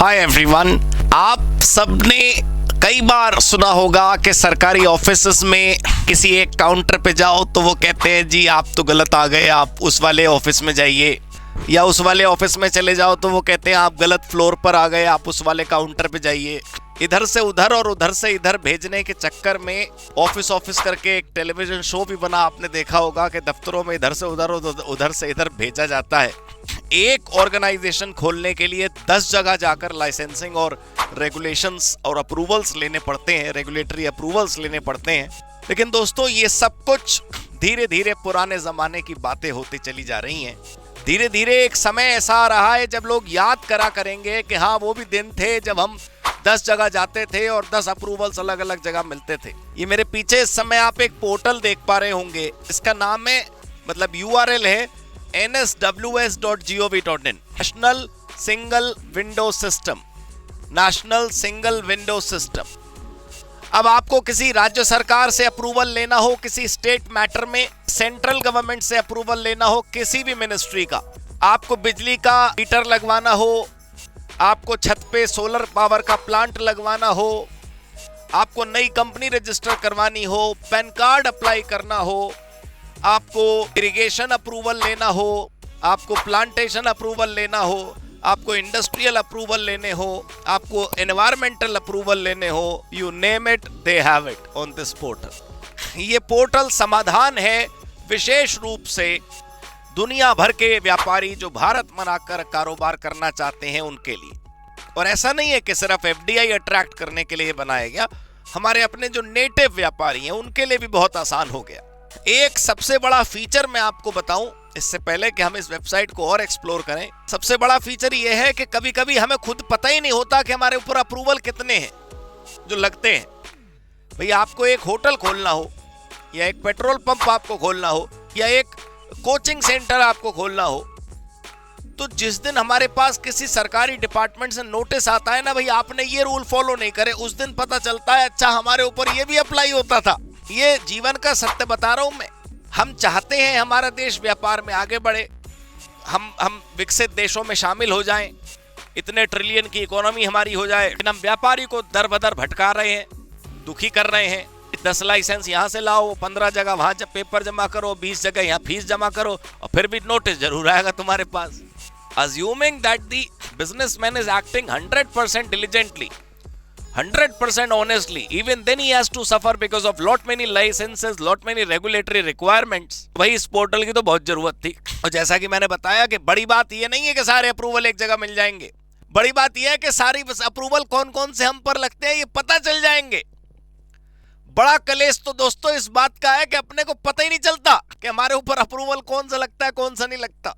Hi everyone, आप सबने कई बार सुना होगा कि सरकारी ऑफिसेज में किसी एक काउंटर पे जाओ तो वो कहते हैं जी आप तो गलत आ गए, आप उस वाले ऑफिस में जाइए। या उस वाले ऑफिस में चले जाओ तो वो कहते हैं आप गलत फ्लोर पर आ गए, आप उस वाले काउंटर पे जाइए। इधर से उधर और उधर से इधर भेजने के चक्कर में ऑफिस करके एक टेलीविजन शो भी बना, आपने देखा होगा कि दफ्तरों में इधर से उधर और उधर से इधर भेजा जाता है। एक ऑर्गेनाइजेशन खोलने के लिए 10 जगह जाकर लाइसेंसिंग और रेगुलेशंस और अप्रूवल्स लेने पड़ते हैं, रेगुलेटरी अप्रूवल्स लेने पड़ते हैं। लेकिन दोस्तों, ये सब कुछ धीरे धीरे पुराने जमाने की बातें होती चली जा रही हैं। धीरे धीरे एक समय ऐसा आ रहा है जब लोग याद करा करेंगे कि हाँ, वो भी दिन थे जब हम 10 जगह जाते थे और 10 अप्रूवल्स अलग अलग जगह मिलते थे। ये मेरे पीछे इस समय आप एक पोर्टल देख पा रहे होंगे, इसका नाम है, मतलब URL है nsws.gov.in, national single window system, national single window system. अब आपको किसी राज्य सरकार से अप्रूवल लेना हो, किसी स्टेट मैटर में सेंट्रल गवर्नमेंट से अप्रूवल लेना हो, किसी भी मिनिस्ट्री का, आपको बिजली का मीटर लगवाना हो, आपको छत पे सोलर पावर का प्लांट लगवाना हो, आपको नई कंपनी रजिस्टर करवानी हो, पैन कार्ड अप्लाई करना हो, आपको इरिगेशन अप्रूवल लेना हो, आपको प्लांटेशन अप्रूवल लेना हो, आपको इंडस्ट्रियल अप्रूवल लेने हो, आपको एनवायरमेंटल अप्रूवल लेने हो, you name it, they have it on this portal. ये पोर्टल समाधान है विशेष रूप से दुनिया भर के व्यापारी जो भारत में आकर कारोबार करना चाहते हैं उनके लिए। और ऐसा नहीं है कि सिर्फ FDI अट्रैक्ट करने के लिए बनाया गया, हमारे अपने जो नेटिव व्यापारी हैं उनके लिए भी बहुत आसान हो गया। एक सबसे बड़ा फीचर मैं आपको बताऊं इससे पहले कि हम इस वेबसाइट को और एक्सप्लोर करें, सबसे बड़ा फीचर यह है कि कभी कभी हमें खुद पता ही नहीं होता कि हमारे ऊपर अप्रूवल कितने हैं जो लगते हैं। भैया, आपको एक होटल खोलना हो, या एक पेट्रोल पंप आपको खोलना हो, या एक कोचिंग सेंटर आपको खोलना हो, तो जिस दिन हमारे पास किसी सरकारी डिपार्टमेंट से नोटिस आता है ना, भाई आपने ये रूल फॉलो नहीं करे, उस दिन पता चलता है अच्छा हमारे ऊपर ये भी अप्लाई होता था। ये जीवन का सत्य बता रहा हूं मैं। हम चाहते हैं हमारा देश व्यापार में आगे बढ़े, हम विकसित देशों में शामिल हो जाएं, इतने ट्रिलियन की इकोनॉमी हमारी हो जाए, लेकिन हम व्यापारी को दर बदर भटका रहे हैं, दुखी कर रहे हैं। 10 लाइसेंस यहाँ से लाओ, 15 जगह वहां जब पेपर जमा करो, 20 जगह यहाँ फीस जमा करो, और फिर भी नोटिस जरूर आएगा तुम्हारे पास। Assuming that the businessman is acting 100% diligently, 100% honestly, even then he has to suffer because of lot many licenses, lot many regulatory requirements। भाई इस पोर्टल की तो बहुत जरूरत थी। और जैसा कि मैंने बताया कि बड़ी बात ये नहीं है कि सारे अप्रूवल एक जगह मिल जाएंगे, बड़ी बात यह है कि सारी अप्रूवल कौन कौन से हम पर लगते हैं ये पता चल जाएंगे। बड़ा कलेश तो दोस्तों इस बात का है कि अपने को पता ही नहीं चलता कि हमारे ऊपर अप्रूवल कौन सा लगता है कौन सा नहीं लगता।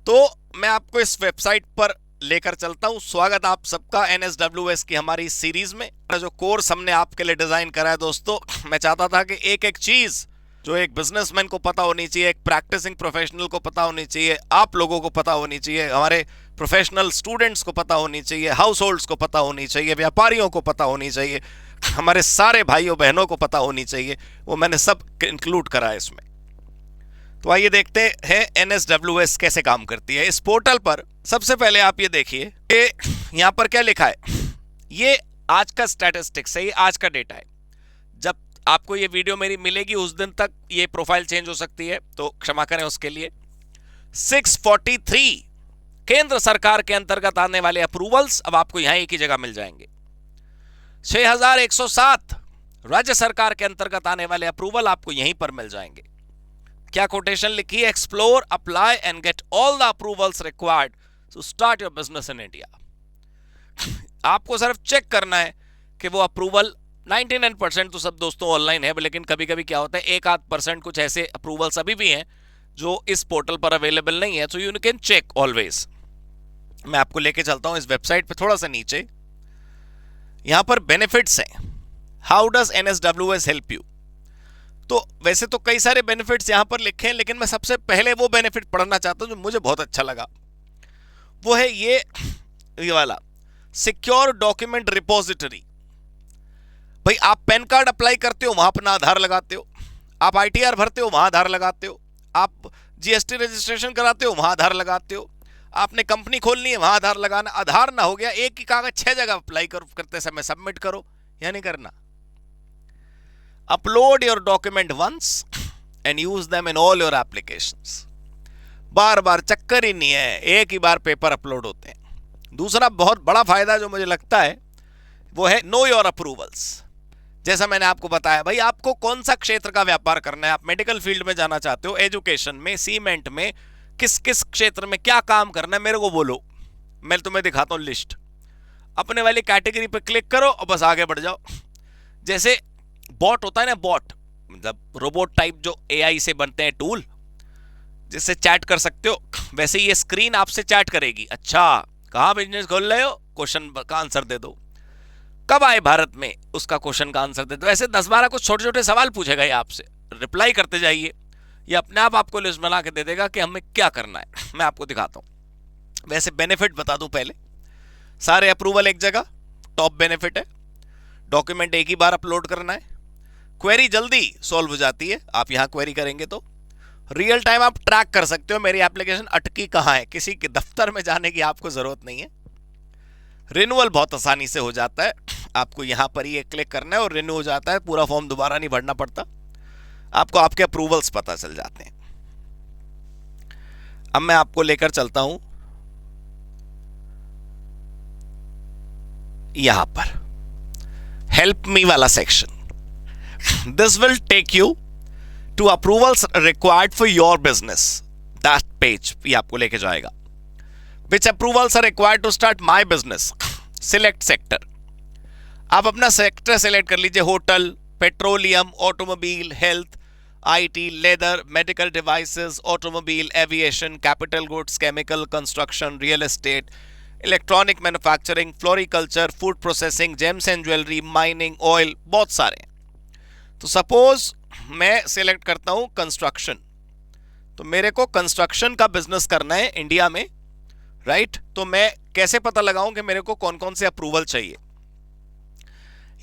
तो मैं आपको इस वेबसाइट पर लेकर चलता हूं। स्वागत आप सबका NSWS की हमारी सीरीज में। जो कोर्स हमने आपके लिए डिजाइन करा है दोस्तों, मैं चाहता था कि एक एक चीज जो एक बिजनेसमैन को पता होनी चाहिए, एक प्रैक्टिसिंग प्रोफेशनल को पता होनी चाहिए, आप लोगों को पता होनी चाहिए, हमारे प्रोफेशनल स्टूडेंट्स को पता होनी चाहिए, हाउस होल्ड्स को पता होनी चाहिए, व्यापारियों को पता होनी चाहिए, हमारे सारे भाइयों बहनों को पता होनी चाहिए, वो मैंने सब इंक्लूड करा है इसमें। तो आइए देखते हैं NSWS कैसे काम करती है। इस पोर्टल पर सबसे पहले आप ये देखिए कि यहाँ पर क्या लिखा है। ये आज का स्टैटिस्टिक्स है, ये आज का डेटा है। जब आपको ये वीडियो मेरी मिलेगी उस दिन तक ये प्रोफाइल चेंज हो सकती है, तो क्षमा करें उसके लिए। 643 केंद्र सरकार के अंतर्गत आने वाले अप्रूवल्स अब आपको यहां एक ही जगह मिल जाएंगे। 6107 राज्य सरकार के अंतर्गत आने वाले अप्रूवल आपको यहीं पर मिल जाएंगे। क्या कोटेशन लिखी है? Explore, apply and get all the approvals required to start your business in India. आपको सिर्फ चेक करना है कि वो अप्रूवल 99% तो सब दोस्तों ऑनलाइन है, लेकिन कभी कभी क्या होता है 1-8% कुछ ऐसे अप्रूवल्स अभी भी हैं जो इस पोर्टल पर अवेलेबल नहीं है। So you can check always. मैं आपको लेके चलता हूं इस वेबसाइट पे थोड़ा सा नीचे। यहां पर बेनिफिट्स हैं। How does NSWS help you? तो वैसे तो कई सारे बेनिफिट्स यहां पर लिखे हैं, लेकिन मैं सबसे पहले वो बेनिफिट पढ़ना चाहता हूं जो मुझे बहुत अच्छा लगा। वो है ये वाला सिक्योर डॉक्यूमेंट रिपोजिटरी। भाई आप पैन कार्ड अप्लाई करते हो वहां अपना आधार लगाते हो, आप ITR भरते हो वहां आधार लगाते हो, आप GST रजिस्ट्रेशन कराते हो वहां आधार लगाते हो, आपने कंपनी खोलनी है, वहां आधार लगाना, आधार ना हो गया, एक ही कागज 6 जगह अप्लाई करते समय सबमिट करो, या नहीं करना। Upload your document once and use them in all your applications. बार बार चक्कर ही नहीं है, एक ही बार पेपर अपलोड होते हैं। दूसरा बहुत बड़ा फायदा जो मुझे लगता है वो है नो योर अप्रूवल्स। जैसा मैंने आपको बताया, भाई आपको कौन सा क्षेत्र का व्यापार करना है, आप मेडिकल फील्ड में जाना चाहते हो, एजुकेशन में, सीमेंट में, किस किस क्षेत्र में क्या काम करना है मेरे को बोलो, मैं तुम्हें दिखाता हूं लिस्ट। अपने वाली कैटेगरी पे क्लिक करो और बस आगे बढ़ जाओ। जैसे बॉट होता है ना, बॉट मतलब रोबोट टाइप जो एआई से बनते हैं टूल, जिससे चैट कर सकते हो, वैसे ये स्क्रीन आपसे चैट करेगी। अच्छा कहां बिजनेस खोल रहे हो, क्वेश्चन का आंसर दे दो। कब आए भारत में, उसका क्वेश्चन का आंसर दे दो। ऐसे 10-12 कुछ छोटे छोटे सवाल पूछेगा ये आपसे, रिप्लाई करते जाइए। ये अपने आप आपको लिस्ट बना के दे देगा कि हमें क्या करना है। मैं आपको दिखाता हूं। वैसे बेनिफिट बता दूं पहले, सारे अप्रूवल एक जगह, टॉप बेनिफिट है, डॉक्यूमेंट एक ही बार अपलोड करना है, क्वेरी जल्दी सॉल्व हो जाती है, आप यहां क्वेरी करेंगे तो रियल टाइम आप ट्रैक कर सकते हो मेरी एप्लीकेशन अटकी कहां है, किसी के दफ्तर में जाने की आपको जरूरत नहीं है। रिन्यूअल बहुत आसानी से हो जाता है, आपको यहां पर ही क्लिक करना है और रिन्यू हो जाता है, पूरा फॉर्म दोबारा नहीं भरना पड़ता, आपको आपके अप्रूवल्स पता चल जाते हैं। अब मैं आपको लेकर चलता हूं यहां पर हेल्प मी वाला section. This will take you to approvals required for your business, that page ये आपको लेके जाएगा। Which approvals are required to start my business, select sector. आप अपना सेक्टर सिलेक्ट कर लीजिए, hotel, petroleum, automobile, health, IT, leather, medical devices, automobile, aviation, capital goods, chemical, construction, real estate, electronic manufacturing, floriculture, food processing, gems and jewellery, mining, oil, बहुत सारे। तो suppose मैं select करता हूं कंस्ट्रक्शन, तो मेरे को कंस्ट्रक्शन का बिजनेस करना है इंडिया में, राइट? तो मैं कैसे पता लगाऊं कि मेरे को कौन कौन से अप्रूवल चाहिए?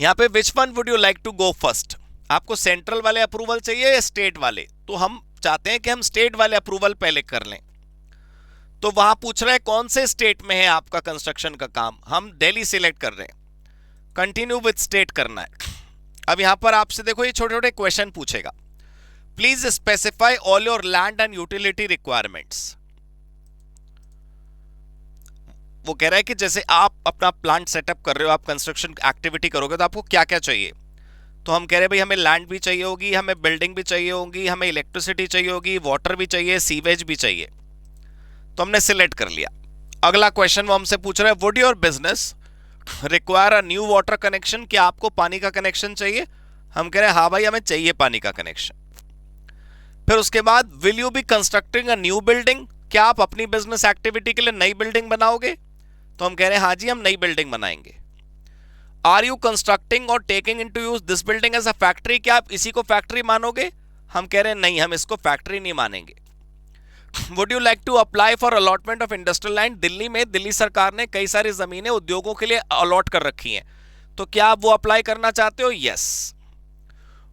यहां पे which one would you like to go first, आपको सेंट्रल वाले अप्रूवल चाहिए या स्टेट वाले? तो हम चाहते हैं कि हम स्टेट वाले अप्रूवल पहले कर लें। तो वहां पूछ रहा है कौन से स्टेट में है आपका कंस्ट्रक्शन का काम, हम दिल्ली सिलेक्ट कर रहे हैं, कंटिन्यू विद स्टेट करना है। अब यहां पर आपसे देखो ये छोटे छोटे क्वेश्चन पूछेगा, please specify all your land and utility requirements. वो कह रहा है कि जैसे आप अपना प्लांट सेटअप कर रहे हो, आप कंस्ट्रक्शन एक्टिविटी करोगे तो आपको क्या क्या चाहिए। तो हम कह रहे हैं भाई हमें लैंड भी चाहिए होगी, हमें बिल्डिंग भी चाहिए होगी, हमें इलेक्ट्रिसिटी चाहिए होगी, वाटर भी चाहिए, सीवेज भी चाहिए। तो हमने सिलेक्ट कर लिया। अगला क्वेश्चन वो हमसे पूछ रहा है, would your business require a new water connection, क्या आपको पानी का कनेक्शन चाहिए? हम कह रहे हैं हाँ भाई हमें चाहिए पानी का कनेक्शन। फिर उसके बाद will you be constructing a new building, क्या आप अपनी बिजनेस एक्टिविटी के लिए नई बिल्डिंग बनाओगे? तो हम कह रहे हैं हाँ जी हम नई बिल्डिंग बनाएंगे। आर यू कंस्ट्रक्टिंग और taking into use this building as a factory, क्या आप इसी को फैक्ट्री मानोगे? हम कह रहे हैं नहीं, हम इसको फैक्ट्री नहीं मानेंगे। Would you like to apply for allotment of industrial land, Delhi में दिल्ली सरकार ने कई सारी जमीनें उद्योगों के लिए अलॉट कर रखी हैं, तो क्या आप वो अप्लाई करना चाहते हो? Yes.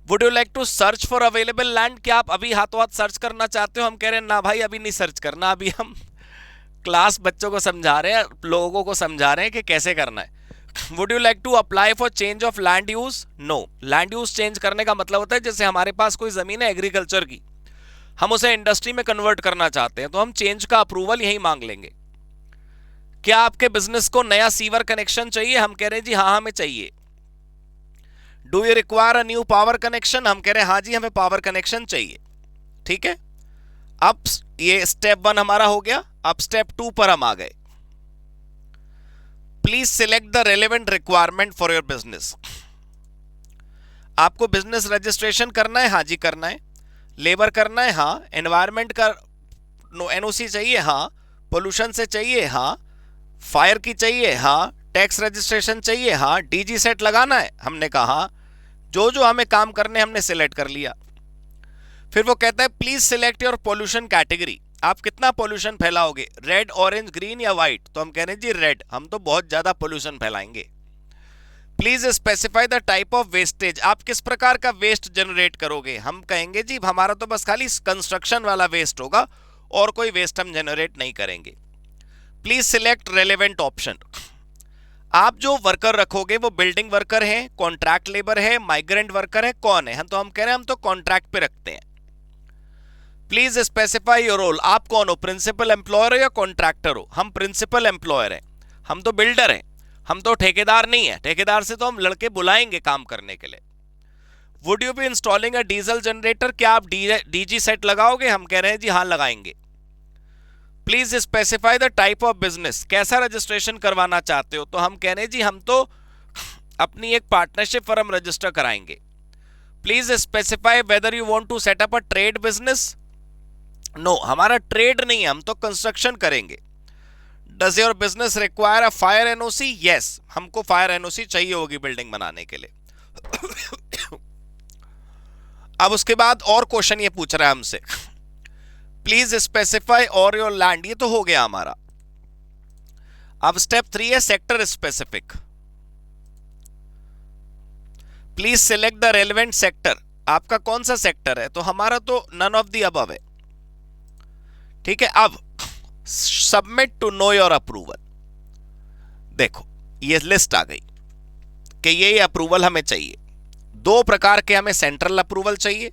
Would you like to search for available land, क्या आप अभी हाथों हाथ सर्च करना चाहते हो? हम कह रहे हैं ना भाई अभी नहीं सर्च करना, अभी हम क्लास बच्चों को समझा रहे हैं, लोगों को समझा रहे हैं कि कैसे करना है। Would you like to apply for change of land use? No. Land use change करने का मतलब होता है जैसे हमारे पास कोई जमीन है एग्रीकल्चर की, हम उसे इंडस्ट्री में कन्वर्ट करना चाहते हैं, तो हम चेंज का अप्रूवल यही मांग लेंगे। क्या आपके बिजनेस को नया सीवर कनेक्शन चाहिए? हम कह रहे हैं जी हाँ हमें चाहिए। Do you require a new power connection? हम कह रहे हैं हाँ जी हमें पावर कनेक्शन चाहिए। ठीक है, अब ये स्टेप 1 हमारा हो गया। अब स्टेप 2 पर हम आ गए। Please select the relevant requirement for your business. आपको बिजनेस रजिस्ट्रेशन करना है? हाँ जी करना है। लेबर करना है? हाँ। एनवायरमेंट का एनओसी चाहिए? हाँ। पोल्यूशन से चाहिए? हाँ। फायर की चाहिए? हाँ। टैक्स रजिस्ट्रेशन चाहिए? हाँ। डीजी सेट लगाना है? हमने कहा हाँ। जो जो हमें काम करने हमने सिलेक्ट कर लिया। फिर वो कहता है please select your pollution category, आप कितना पोल्यूशन फैलाओगे, रेड, ऑरेंज, ग्रीन या व्हाइट? तो हम कह रहे हैं जी रेड, हम तो बहुत ज्यादा पोल्यूशन फैलाएंगे। Please specify the type of wastage, आप किस प्रकार का वेस्ट जनरेट करोगे? हम कहेंगे जी हमारा तो बस खाली कंस्ट्रक्शन वाला वेस्ट होगा और कोई वेस्ट हम जनरेट नहीं करेंगे। Please select relevant option. आप जो वर्कर रखोगे वो बिल्डिंग वर्कर है, कॉन्ट्रैक्ट लेबर है, माइग्रेंट वर्कर है, कौन है? हम कह रहे हैं हम तो कॉन्ट्रैक्ट पे रखते हैं। Please specify your role. आप कौन हो? प्रिंसिपल एम्प्लॉयर हो या कॉन्ट्रैक्टर हो? हम प्रिंसिपल एम्प्लॉयर हैं, हम तो बिल्डर हैं, हम तो ठेकेदार नहीं है। ठेकेदार से तो हम लड़के बुलाएंगे काम करने के लिए। Would you be installing a diesel generator? क्या आप डीजी सेट लगाओगे? हम कह रहे हैं जी हाँ लगाएंगे। Please specify the type of business. कैसा रजिस्ट्रेशन करवाना चाहते हो? तो हम कह रहे हैं जी हम तो अपनी एक पार्टनरशिप फर्म रजिस्टर कराएंगे। Please specify whether you want to set up a trade business. No, हमारा ट्रेड नहीं है, हम तो कंस्ट्रक्शन करेंगे। Does your business require a fire NOC? Yes, हमको फायर एनओसी चाहिए होगी बिल्डिंग बनाने के लिए। अब उसके बाद और क्वेश्चन ये पूछ रहा है हमसे, प्लीज स्पेसिफाई और योर लैंड। ये तो हो गया हमारा। अब स्टेप 3 है sector specific. Please select the relevant sector. आपका कौन सा सेक्टर है? तो हमारा तो नन ऑफ द अबव है, ठीक है। अब submit to know your approval. देखो ये लिस्ट आ गई कि ये अप्रूवल हमें चाहिए। 2 प्रकार के हमें सेंट्रल अप्रूवल चाहिए,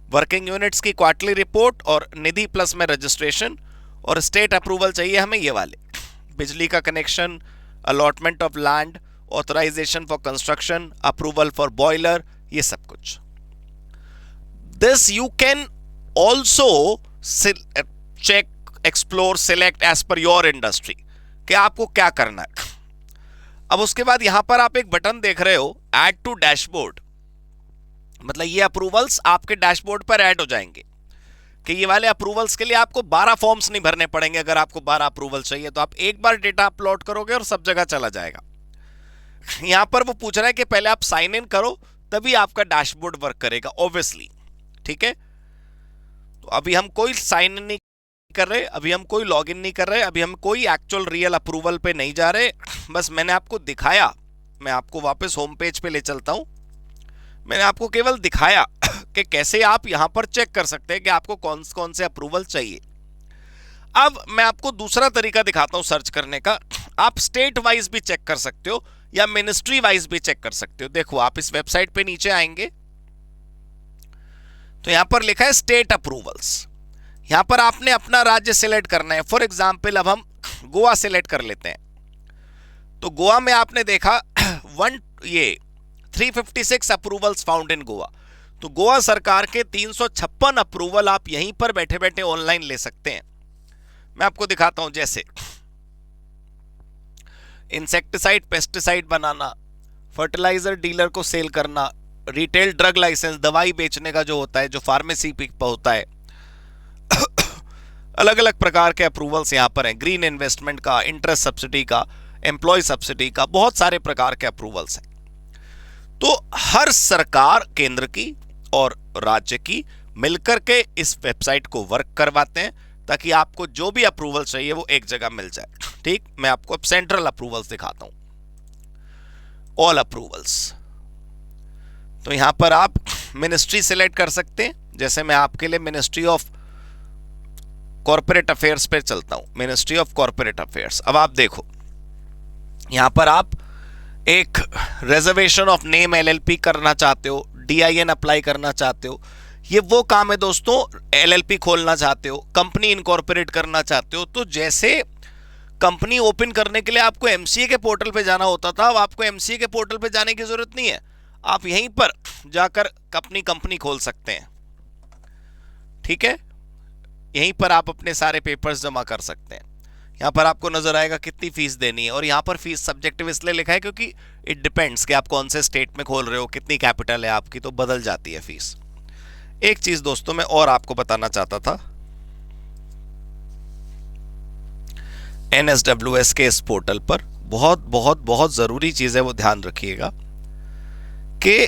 वर्किंग यूनिट्स की क्वार्टरली रिपोर्ट और निधि प्लस में रजिस्ट्रेशन। और स्टेट अप्रूवल चाहिए हमें ये वाले, बिजली का connection, allotment of land, authorisation for construction, approval for boiler, ये सब कुछ। This you can also check, explore, select as per your industry कि आपको क्या करना है। अब उसके बाद यहां पर आप एक बटन देख रहे हो, ऐड टू डैशबोर्ड। मतलब ये अप्रूवल्स आपके डैशबोर्ड पर ऐड हो जाएंगे कि ये वाले अप्रूवल्स के लिए आपको 12 फॉर्म्स नहीं भरने पड़ेंगे। अगर आपको 12 अप्रूवल चाहिए तो आप एक बार डेटा अपलोड करोगे और सब जगह चला जाएगा। यहां पर वो पूछ रहा है कि पहले आप साइन इन करो तभी आपका डैशबोर्ड वर्क करेगा, ऑब्वियसली, ठीक है। तो अभी हम कोई साइन इन नहीं कर रहे, अभी हम कोई लॉगिन नहीं कर रहे, अभी हम कोई एक्चुअल रियल अप्रूवल पे नहीं जा रहे। बस मैंने आपको दिखाया, मैं आपको वापस होम पेज पे ले चलता हूं। मैंने आपको केवल दिखाया कि कैसे आप यहां पर चेक कर सकते हैं कि आपको कौन कौन से अप्रूवल चाहिए। अब मैं आपको दूसरा तरीका दिखाता हूं सर्च करने का। आप स्टेट वाइज भी चेक कर सकते हो या मिनिस्ट्री वाइज भी चेक कर सकते हो। देखो आप इस वेबसाइट पे नीचे आएंगे तो यहां पर लिखा है स्टेट अप्रूवल्स। यहां पर आपने अपना राज्य सिलेक्ट करना है। फॉर एग्जाम्पल अब हम गोवा सिलेक्ट कर लेते हैं। तो गोवा में आपने देखा 356 अप्रूवल्स फाउंड इन गोवा। तो गोवा सरकार के 356 अप्रूवल आप यहीं पर बैठे बैठे ऑनलाइन ले सकते हैं। मैं आपको दिखाता हूं, जैसे इंसेक्टिसाइड पेस्टिसाइड बनाना, फर्टिलाइजर डीलर को सेल करना, रिटेल ड्रग लाइसेंस दवाई बेचने का जो होता है, जो फार्मेसी पे होता है, अलग अलग प्रकार के अप्रूवल्स यहां पर हैं। ग्रीन इन्वेस्टमेंट का, इंटरेस्ट सब्सिडी का, एम्प्लॉय सब्सिडी का, बहुत सारे प्रकार के अप्रूवल्स हैं। तो हर सरकार केंद्र की और राज्य की मिलकर के इस वेबसाइट को वर्क करवाते हैं ताकि आपको जो भी अप्रूवल चाहिए वो एक जगह मिल जाए, ठीक। मैं आपको अब सेंट्रल अप्रूवल्स दिखाता हूं, ऑल अप्रूवल्स। तो यहां पर आप मिनिस्ट्री सिलेक्ट कर सकते हैं। जैसे मैं आपके लिए मिनिस्ट्री ऑफ कॉर्पोरेट अफेयर्स पे चलता हूं, मिनिस्ट्री ऑफ कॉर्पोरेट अफेयर्स। अब आप देखो यहां पर आप एक रिजर्वेशन ऑफ नेम एलएलपी करना चाहते हो, डीआईएन अप्लाई करना चाहते हो, ये वो काम है दोस्तों। एलएलपी खोलना चाहते हो, कंपनी इनकॉर्पोरेट करना चाहते हो, तो जैसे कंपनी ओपन करने के लिए आपको एमसीए के पोर्टल पे जाना होता था, अब आपको एमसीए के पोर्टल पे जाने की जरूरत नहीं है। आप यहीं पर जाकर अपनी कंपनी खोल सकते हैं, ठीक है। यहीं पर आप अपने सारे पेपर्स जमा कर सकते हैं। यहाँ पर आपको नजर आएगा कितनी फीस देनी है, और यहाँ पर फीस सब्जेक्टिव इसलिए लिखा है क्योंकि इट डिपेंड्स कि आप कौन से स्टेट में खोल रहे हो, कितनी कैपिटल है आपकी, तो बदल जाती है फीस। एक चीज दोस्तों मैं और आपको बताना चाहता था, NSWS के इस पोर्टल पर बहुत बहुत बहुत जरूरी चीज है, वो ध्यान रखिएगा कि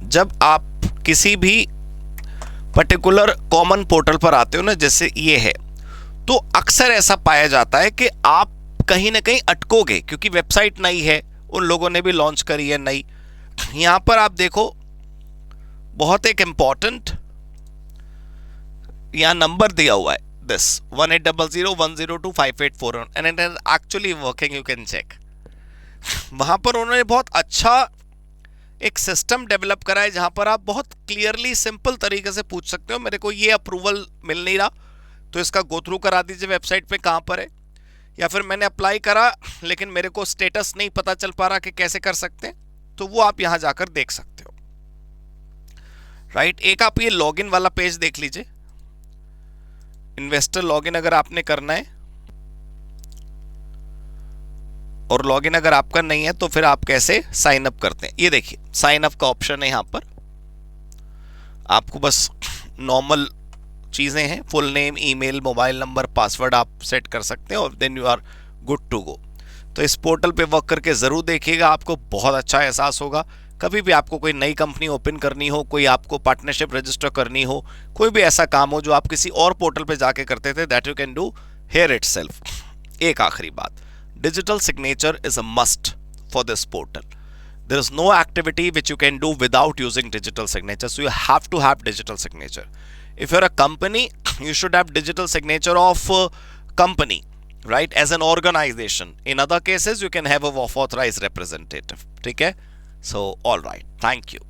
जब आप किसी भी पर्टिकुलर कॉमन पोर्टल पर आते हो ना, जैसे ये है, तो अक्सर ऐसा पाया जाता है कि आप कहीं ना कहीं अटकोगे क्योंकि वेबसाइट नई है, उन लोगों ने भी लॉन्च करी है नई। यहां पर आप देखो बहुत एक इंपॉर्टेंट यहां नंबर दिया हुआ है this 1800102584 and it is actually working, you can check. वहां पर उन्होंने बहुत अच्छा एक सिस्टम डेवलप करा है जहां पर आप बहुत क्लियरली सिंपल तरीके से पूछ सकते हो मेरे को ये अप्रूवल मिल नहीं रहा तो इसका गो थ्रू करा दीजिए वेबसाइट पे कहां पर है, या फिर मैंने अप्लाई करा लेकिन मेरे को स्टेटस नहीं पता चल पा रहा कि कैसे कर सकते हैं, तो वो आप यहां जाकर देख सकते हो। राइट, एक आप ये लॉगिन वाला पेज देख लीजिए, इन्वेस्टर लॉगिन अगर आपने करना है और लॉगिन अगर आपका नहीं है तो फिर आप कैसे साइन अप करते हैं। ये देखिए साइन अप का ऑप्शन है, यहां पर आपको बस नॉर्मल चीजें हैं, full name, email, mobile number, password आप सेट कर सकते हैं और then you are good to go. तो इस पोर्टल पे वर्क करके जरूर देखिएगा, आपको बहुत अच्छा एहसास होगा। कभी भी आपको कोई नई कंपनी ओपन करनी हो, कोई आपको पार्टनरशिप रजिस्टर करनी हो, कोई भी ऐसा काम हो जो आप किसी और पोर्टल पे जाके करते थे, that you can do here itself. एक आखिरी बात, digital signature is a must for this portal. There is no activity which you can do without using digital signature, so you have to have digital signature. If you're a company, you should have digital signature of company, right, as an organization. In other cases you can have a authorized representative. ठीक है, so all right, thank you.